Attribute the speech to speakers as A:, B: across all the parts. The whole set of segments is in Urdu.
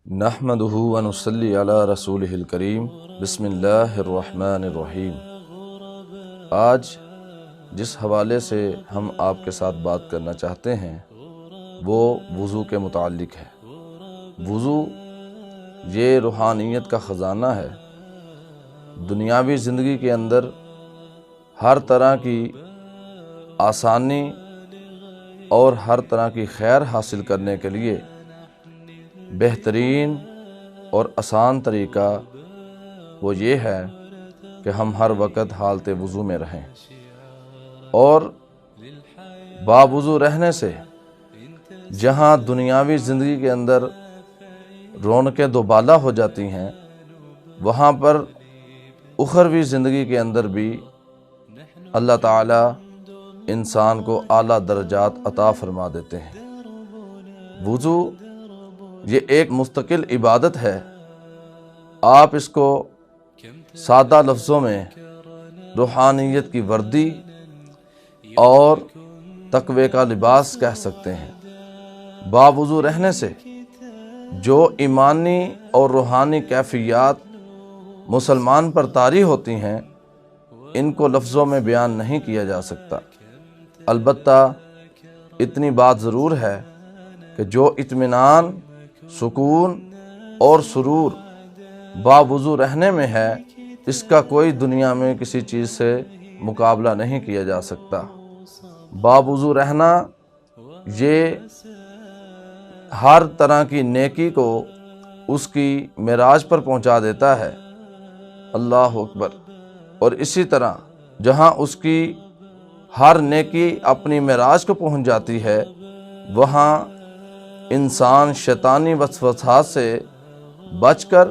A: نحمدہ و نصلی علی رسولہ الکریم بسم اللہ الرحمن الرحیم۔ آج جس حوالے سے ہم آپ کے ساتھ بات کرنا چاہتے ہیں وہ وضو کے متعلق ہے۔ وضو یہ روحانیت کا خزانہ ہے۔ دنیاوی زندگی کے اندر ہر طرح کی آسانی اور ہر طرح کی خیر حاصل کرنے کے لیے بہترین اور آسان طریقہ وہ یہ ہے کہ ہم ہر وقت حالت وضو میں رہیں، اور باوضو رہنے سے جہاں دنیاوی زندگی کے اندر رونقیں دوبالا ہو جاتی ہیں، وہاں پر اخروی زندگی کے اندر بھی اللہ تعالی انسان کو اعلیٰ درجات عطا فرما دیتے ہیں۔ وضو یہ ایک مستقل عبادت ہے۔ آپ اس کو سادہ لفظوں میں روحانیت کی وردی اور تقوی کا لباس کہہ سکتے ہیں۔ باوضو رہنے سے جو ایمانی اور روحانی کیفیات مسلمان پر طاری ہوتی ہیں، ان کو لفظوں میں بیان نہیں کیا جا سکتا۔ البتہ اتنی بات ضرور ہے کہ جو اطمینان، سکون اور سرور باوضو رہنے میں ہے، اس کا کوئی دنیا میں کسی چیز سے مقابلہ نہیں کیا جا سکتا۔ باوضو رہنا یہ ہر طرح کی نیکی کو اس کی معراج پر پہنچا دیتا ہے۔ اللہ اکبر۔ اور اسی طرح جہاں اس کی ہر نیکی اپنی معراج کو پہنچ جاتی ہے، وہاں انسان شیطانی وسوسات سے بچ کر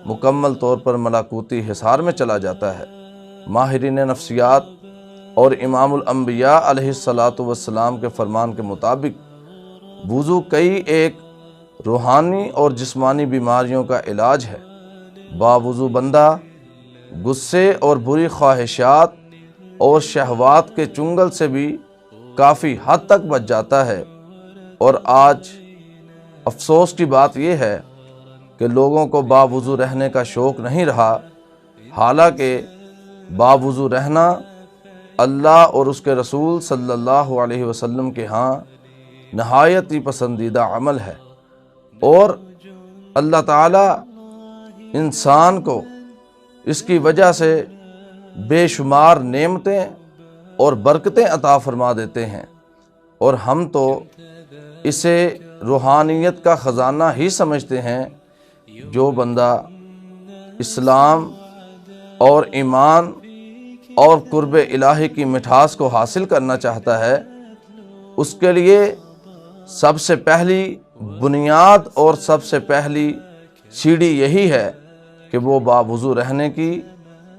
A: مکمل طور پر ملکوتی حصار میں چلا جاتا ہے۔ ماہرین نفسیات اور امام الانبیاء علیہ السلام کے فرمان کے مطابق وضو کئی ایک روحانی اور جسمانی بیماریوں کا علاج ہے۔ باوضو بندہ غصے اور بری خواہشات اور شہوات کے چنگل سے بھی کافی حد تک بچ جاتا ہے۔ اور آج افسوس کی بات یہ ہے کہ لوگوں کو باوضو رہنے کا شوق نہیں رہا، حالانکہ باوضو رہنا اللہ اور اس کے رسول صلی اللہ علیہ وسلم کے ہاں نہایت ہی پسندیدہ عمل ہے، اور اللہ تعالی انسان کو اس کی وجہ سے بے شمار نعمتیں اور برکتیں عطا فرما دیتے ہیں، اور ہم تو اسے روحانیت کا خزانہ ہی سمجھتے ہیں۔ جو بندہ اسلام اور ایمان اور قرب الہی کی مٹھاس کو حاصل کرنا چاہتا ہے، اس کے لیے سب سے پہلی بنیاد اور سب سے پہلی سیڑھی یہی ہے کہ وہ باوضو رہنے کی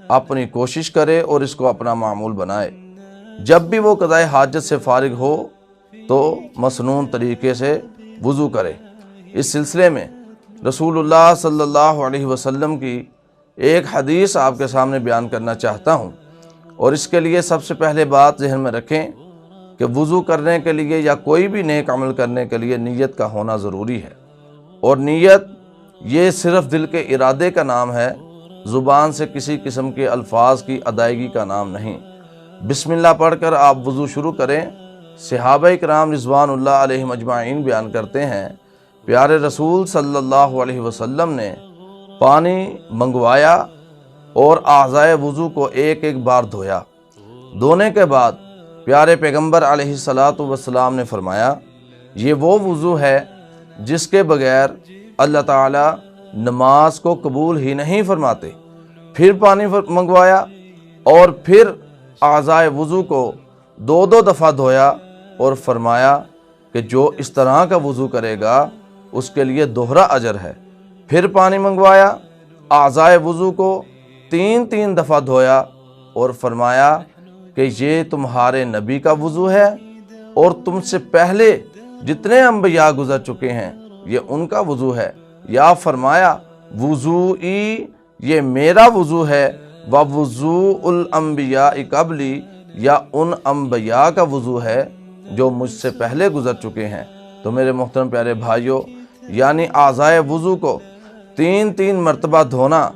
A: اپنی کوشش کرے اور اس کو اپنا معمول بنائے۔ جب بھی وہ قضاء حاجت سے فارغ ہو تو مسنون طریقے سے وضو کرے۔ اس سلسلے میں رسول اللہ صلی اللہ علیہ وسلم کی ایک حدیث آپ کے سامنے بیان کرنا چاہتا ہوں، اور اس کے لیے سب سے پہلے بات ذہن میں رکھیں کہ وضو کرنے کے لیے یا کوئی بھی نیک عمل کرنے کے لیے نیت کا ہونا ضروری ہے، اور نیت یہ صرف دل کے ارادے کا نام ہے، زبان سے کسی قسم کے الفاظ کی ادائیگی کا نام نہیں۔ بسم اللہ پڑھ کر آپ وضو شروع کریں۔ صحابہ کرام رضوان اللہ علیہم اجمعین بیان کرتے ہیں، پیارے رسول صلی اللہ علیہ وسلم نے پانی منگوایا اور اعضائے وضو کو ایک ایک بار دھویا۔ دھونے کے بعد پیارے پیغمبر علیہ السلام نے فرمایا، یہ وہ وضو ہے جس کے بغیر اللہ تعالی نماز کو قبول ہی نہیں فرماتے۔ پھر پانی منگوایا اور پھر اعضائے وضو کو دو دفعہ دھویا، اور فرمایا کہ جو اس طرح کا وضو کرے گا اس کے لیے دوہرا اجر ہے۔ پھر پانی منگوایا، اعضائے وضو کو تین دفعہ دھویا، اور فرمایا کہ یہ تمہارے نبی کا وضو ہے، اور تم سے پہلے جتنے انبیاء گزر چکے ہیں یہ ان کا وضو ہے۔ یا فرمایا وضوئی یہ میرا وضو ہے، وضوء الانبیاء قبلی یا ان انبیاء کا وضو ہے جو مجھ سے پہلے گزر چکے ہیں۔ تو میرے محترم پیارے بھائیوں، یعنی اعضائے وضو کو 3 مرتبہ دھونا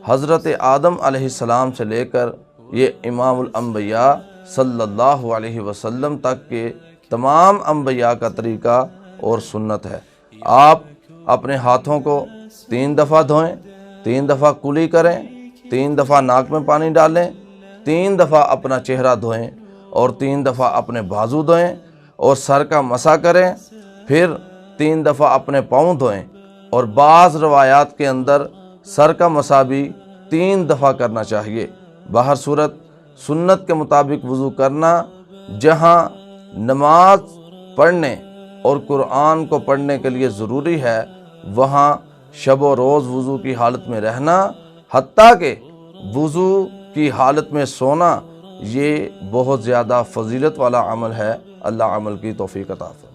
A: حضرت آدم علیہ السلام سے لے کر یہ امام الانبیاء صلی اللہ علیہ وسلم تک کے تمام انبیاء کا طریقہ اور سنت ہے۔ آپ اپنے ہاتھوں کو 3 دفعہ دھوئیں، 3 دفعہ کلی کریں، 3 دفعہ ناک میں پانی ڈالیں، 3 دفعہ اپنا چہرہ دھوئیں اور 3 دفعہ اپنے بازو دھوئیں اور سر کا مسح کریں، پھر 3 دفعہ اپنے پاؤں دھوئیں، اور بعض روایات کے اندر سر کا مسح بھی 3 دفعہ کرنا چاہیے۔ باہر صورت سنت کے مطابق وضو کرنا، جہاں نماز پڑھنے اور قرآن کو پڑھنے کے لیے ضروری ہے، وہاں شب و روز وضو کی حالت میں رہنا، حتیٰ کہ وضو کی حالت میں سونا، یہ بہت زیادہ فضیلت والا عمل ہے۔ اللہ عمل کی توفیق عطا فرمائے۔